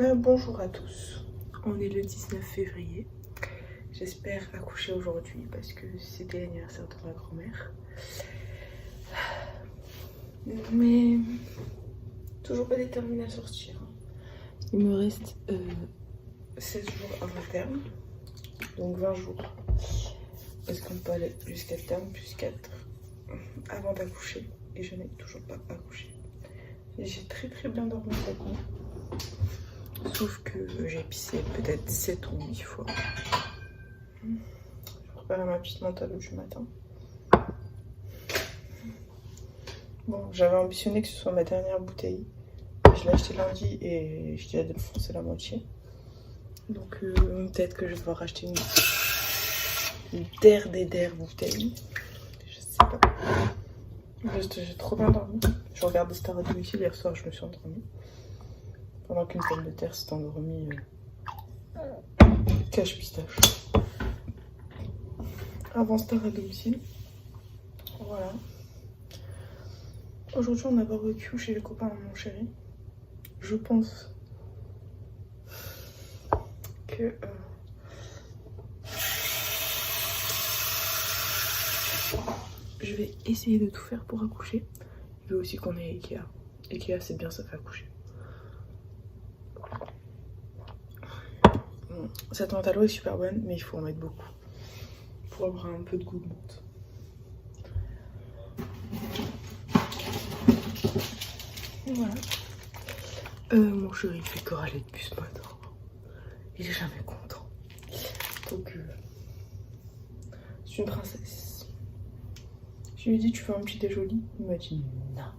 Bonjour à tous, on est le 19 février. J'espère accoucher aujourd'hui parce que c'était l'anniversaire de ma grand-mère. Mais toujours pas déterminée à sortir. Il me reste 16 jours avant terme, donc 20 jours. Est-ce qu'on peut aller jusqu'à terme, plus 4 avant d'accoucher? Et je n'ai toujours pas accouché. J'ai très bien dormi cette nuit. Sauf que j'ai pissé peut-être 7 ou 8 fois. Je prépare ma petite mentale du matin. Bon, j'avais ambitionné que ce soit ma dernière bouteille. Je l'ai acheté lundi et je l'ai défoncé la moitié. Donc peut-être que je vais devoir racheter une der bouteille. Je sais pas. J'ai trop bien dormi. Je regardais Star à domicile hier soir, je me suis endormie. Pendant qu'une pomme de terre s'est endormie cache pistache. Avant Star à domicile. Voilà. Aujourd'hui on a barbecue chez les copains de mon chéri. Je pense que je vais essayer de tout faire pour accoucher. Je veux aussi qu'on ait Ikea. Ikea c'est bien, ça fait accoucher. Cette menthe à l'eau est super bonne, mais il faut en mettre beaucoup pour avoir un peu de goût de menthe. Voilà. Mon chéri il fait que râler depuis ce matin. Il est jamais content. Donc c'est une princesse. Je lui ai dit tu veux un petit déjoli? Il m'a dit non.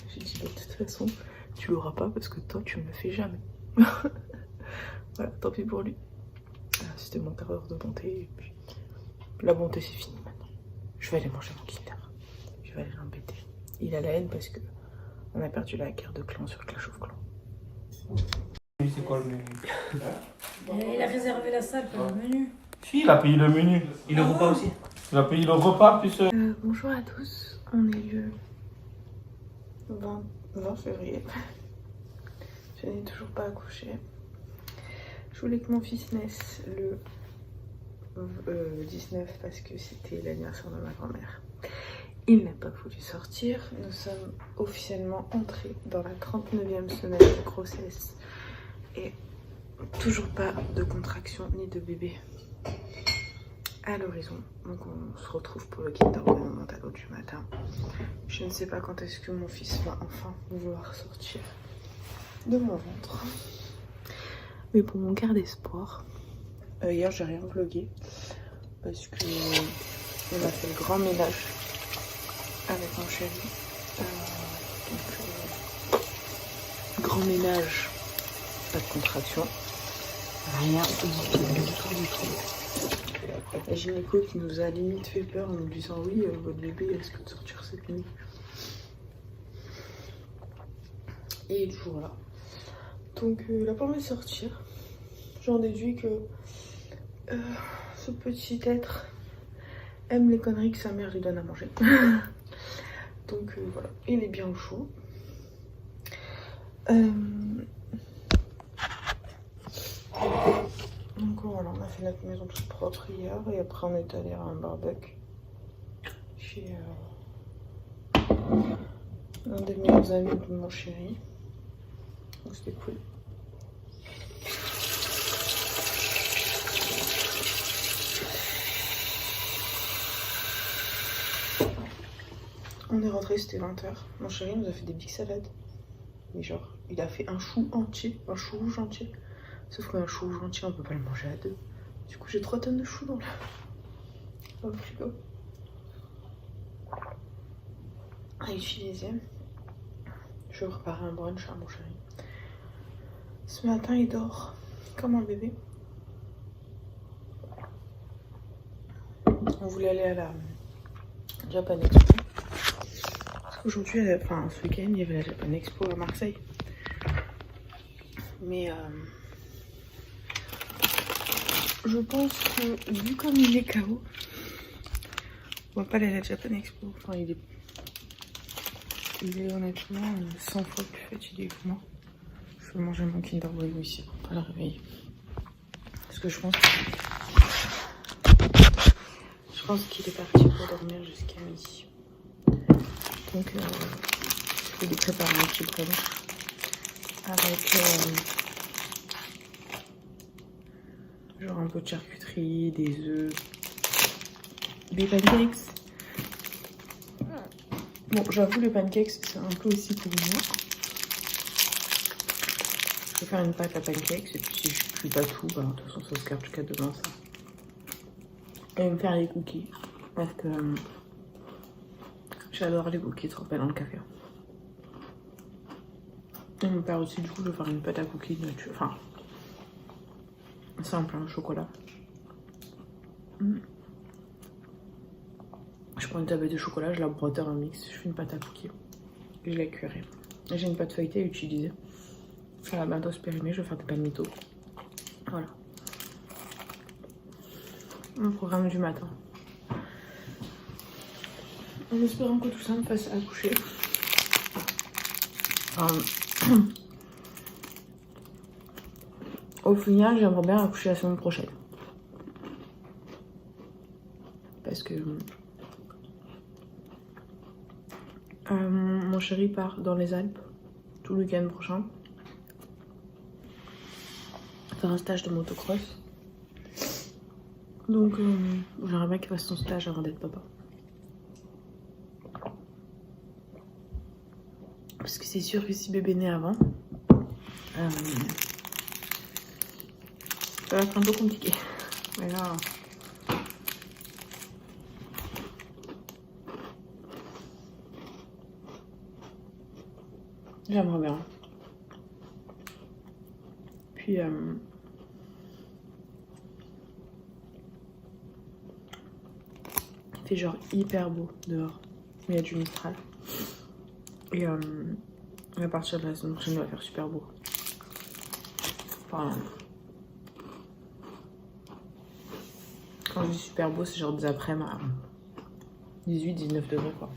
J'ai dit bah, de toute façon tu l'auras pas parce que toi tu me le fais jamais. Voilà, tant pis pour lui. C'était mon terreur de bonté et puis la bonté c'est fini maintenant. Je vais aller manger mon Kinder. Je vais aller l'embêter. Il a la haine parce que on a perdu la guerre de clan sur Clash of Clans. C'est quoi le menu? Il a réservé la salle pour le menu. Si, il a payé le menu. Et le repas aussi. Il a payé le repas plus... Bonjour à tous, on est le 20 février. Je n'ai toujours pas accouché. Je voulais que mon fils naisse le 19 parce que c'était l'anniversaire de ma grand-mère. Il n'a pas voulu sortir. Nous sommes officiellement entrés dans la 39e semaine de grossesse et toujours pas de contraction ni de bébé à l'horizon. Donc on se retrouve pour le Kinder Bueno à l'eau du matin. Je ne sais pas quand est-ce que mon fils va enfin vouloir sortir de mon ventre. Mais bon, on garde espoir. Hier j'ai rien vlogué parce que on a fait le grand ménage avec mon chéri. Grand ménage, pas de contraction, rien du tout. La gynéco qui nous a limite fait peur en nous disant oui, votre bébé risque de sortir cette nuit. Et il est toujours là. Donc il a pas envie de sortir. J'en déduis que ce petit être aime les conneries que sa mère lui donne à manger. Donc voilà, il est bien au chaud. Donc voilà, on a fait notre maison toute propre hier et après on est allé à un barbecue chez un des meilleurs amis de mon chéri. Donc c'était cool. On est rentré, c'était 20h. Mon chéri nous a fait des big salades. Mais genre, il a fait un chou entier, un chou rouge entier. Sauf qu'un chou rouge entier, on peut pas le manger à deux. Du coup, j'ai 3 tonnes de choux dans le frigo. À utiliser. Je vais préparer un brunch à mon chéri. Ce matin, il dort comme un bébé. On voulait aller à la Japan Expo. Aujourd'hui, enfin ce week-end, il y avait la Japan Expo à Marseille. Mais je pense que vu comme il est KO, on va pas aller à la Japan Expo. Enfin, il est honnêtement 100 fois plus fatigué que moi. Je peux manger mon Kinder Bueno ici pour pas le réveiller. Parce que je pense qu'il est parti pour dormir jusqu'à midi. Donc je vais lui préparer un petit brunch avec genre un peu de charcuterie, des œufs, des pancakes. Bon, j'avoue, les pancakes, c'est un peu aussi pour moi. Je vais faire une pâte à pancakes et puis si je ne fais pas tout, bah, de toute façon, ça se garde jusqu'à demain, ça. Et me faire les cookies. Parce que j'adore les cookies, trop belles dans le café. Et mon père aussi, du coup, je vais faire une pâte à cookies nature. Enfin, simple, hein, chocolat. Je prends une tablette de chocolat, je la broie en mix, je fais une pâte à cookies et je la cuirai. J'ai une pâte feuilletée à utiliser. Ça va bientôt se périmer, je vais faire des palmitos. Voilà. Mon programme du matin. En espérant que tout ça me fasse accoucher. Au final, j'aimerais bien accoucher la semaine prochaine. Parce que mon chéri part dans les Alpes tout le week-end prochain. Faire un stage de motocross. Donc j'aimerais bien qu'il fasse son stage avant d'être papa. Parce que c'est sûr que si bébé naît avant, ça va être un peu compliqué. Mais là... J'aimerais bien. Puis il fait genre hyper beau dehors. Il y a du Mistral. Et à partir de la semaine prochaine, il va faire super beau. Enfin, quand je dis super beau, c'est genre des après-midi à 18-19 degrés quoi.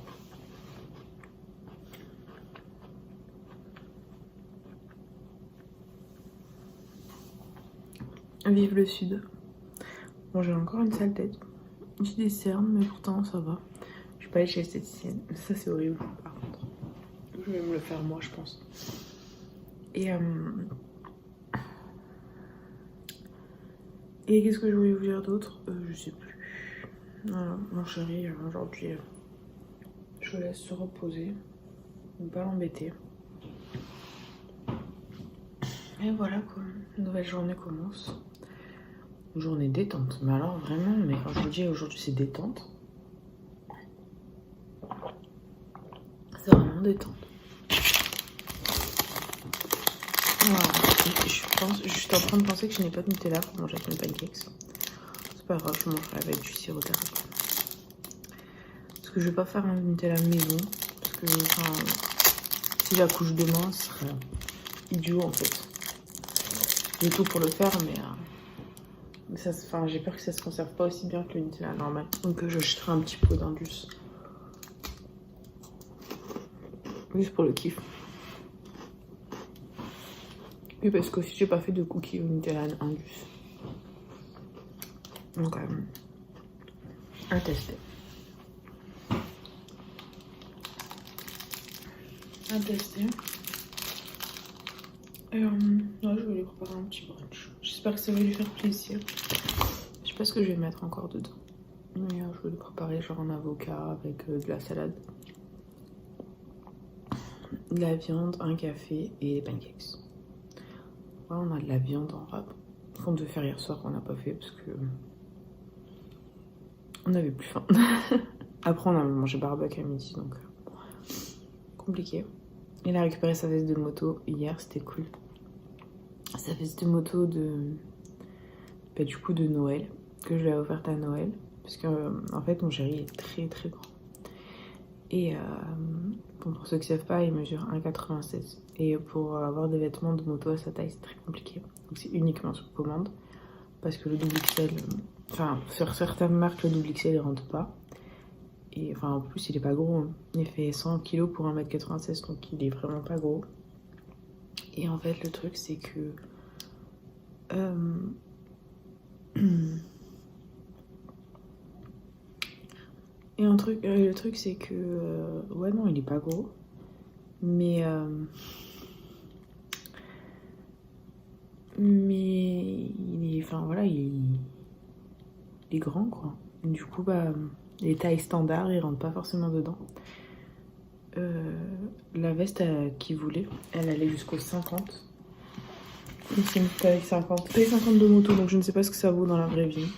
Vive le sud. Bon, j'ai encore une sale tête. J'ai des cernes, mais pourtant ça va. Je suis pas allée chez l'esthéticienne. Ça, c'est horrible par contre. Je vais me le faire moi, je pense. Et qu'est-ce que je voulais vous dire d'autre? Je sais plus. Voilà, mon chéri, aujourd'hui, je le laisse se reposer. Ne pas l'embêter. Et voilà quoi. Une nouvelle journée commence. Une journée détente. Mais alors vraiment, mais quand je vous dis aujourd'hui c'est détente, c'est vraiment détente. Voilà. Je suis en train de penser que je n'ai pas de Nutella pour manger avec mes pancakes. C'est pas grave, je mangerai avec du sirop d'érable. Parce que je vais pas faire un Nutella maison. Parce que si j'accouche demain, ce serait idiot en fait. J'ai tout pour le faire, mais j'ai peur que ça se conserve pas aussi bien que le Nutella normal. Donc je jetterai un petit pot d'Indus. Juste pour le kiff. Et parce qu'aussi j'ai pas fait de cookies au Nutella Indus. Donc à tester. À tester. Et ouais, je vais lui préparer un petit brunch. J'espère que ça va lui faire plaisir. Je sais pas ce que je vais mettre encore dedans. Mais je vais lui préparer genre un avocat avec de la salade, de la viande, un café et des pancakes. Voilà, on a de la viande en rap. On devait faire hier soir, on n'a pas fait parce que on avait plus faim. Après on a mangé barbecue à midi, donc compliqué. Il a récupéré sa veste de moto hier, c'était cool. Sa veste de moto de du coup de Noël, que je lui ai offerte à Noël. Parce que en fait mon chéri est très très grand. Et bon, pour ceux qui ne savent pas, il mesure 1,96. Et pour avoir des vêtements de moto à sa taille, c'est très compliqué. Donc c'est uniquement sur commande. Parce que le double XL, enfin sur certaines marques, le double XL ne rentre pas. Et enfin en plus il est pas gros, hein. Il fait 100 kg pour 1,96 m, donc il est vraiment pas gros. Et en fait, le truc, c'est que... Et le truc, c'est que... ouais, non, il est pas gros. Mais il est... Enfin, voilà, il est grand, quoi. Du coup, bah, les tailles standards, ils rentrent pas forcément dedans. La veste qu'il voulait, elle allait jusqu'au 50. Donc c'est une taille 50. Taille 50 de moto, donc je ne sais pas ce que ça vaut dans la vraie vie.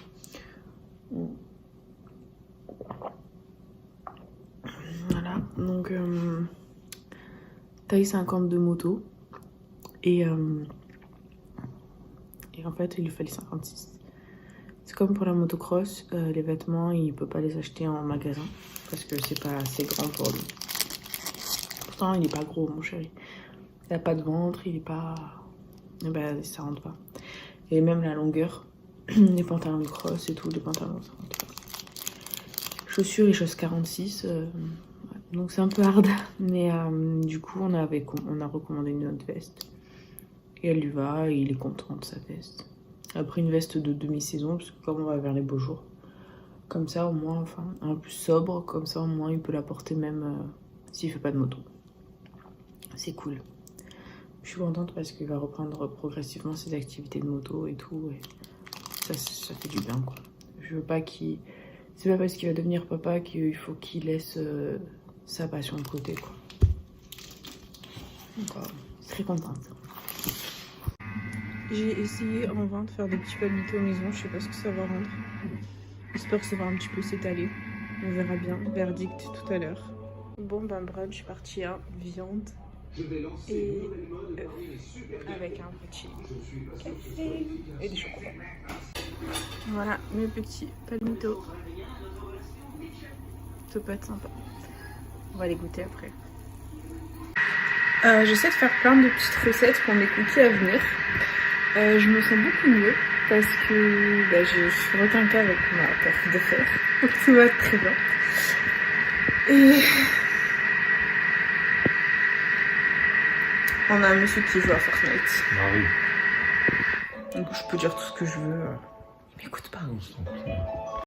Voilà, donc taille 50 de moto. Et en fait, il lui fallait 56. C'est comme pour la motocross, les vêtements, il peut pas les acheter en magasin parce que c'est pas assez grand pour lui. Pourtant, il est pas gros, mon chéri. Il a pas de ventre, il est pas... Eh ben, ça rentre pas. Et même la longueur, les pantalons de cross et tout, les pantalons, ça rentre pas. Chaussures, il chose 46. Donc c'est un peu hard. Mais du coup, on a recommandé une autre veste. Et elle lui va, et il est content de sa veste. Après une veste de demi-saison, parce que comme on va vers les beaux jours. Comme ça, au moins, enfin, un peu sobre, comme ça, au moins, il peut la porter même s'il fait pas de moto. C'est cool. Je suis contente parce qu'il va reprendre progressivement ses activités de moto et tout. Et ça fait du bien, quoi. Je veux pas qu'il... C'est pas parce qu'il va devenir papa qu'il faut qu'il laisse sa passion de côté, quoi. Donc, très contente. J'ai essayé en vain de faire des petits palmitos maison. Je sais pas ce que ça va rendre. J'espère que ça va un petit peu s'étaler. On verra bien. Verdict tout à l'heure. Bon, ben brunch partie 1. Viande. Et avec un petit café et des chocolats. Voilà mes petits palmitos. Ça peut être sympa. On va les goûter après. J'essaie de faire plein de petites recettes pour mes cookies à venir. Je me sens beaucoup mieux parce que je suis requinquée avec ma carte de fer. Donc tout va très bien. Et on a un monsieur qui joue à Fortnite. Ah oui. Donc je peux dire tout ce que je veux. Il m'écoute pas.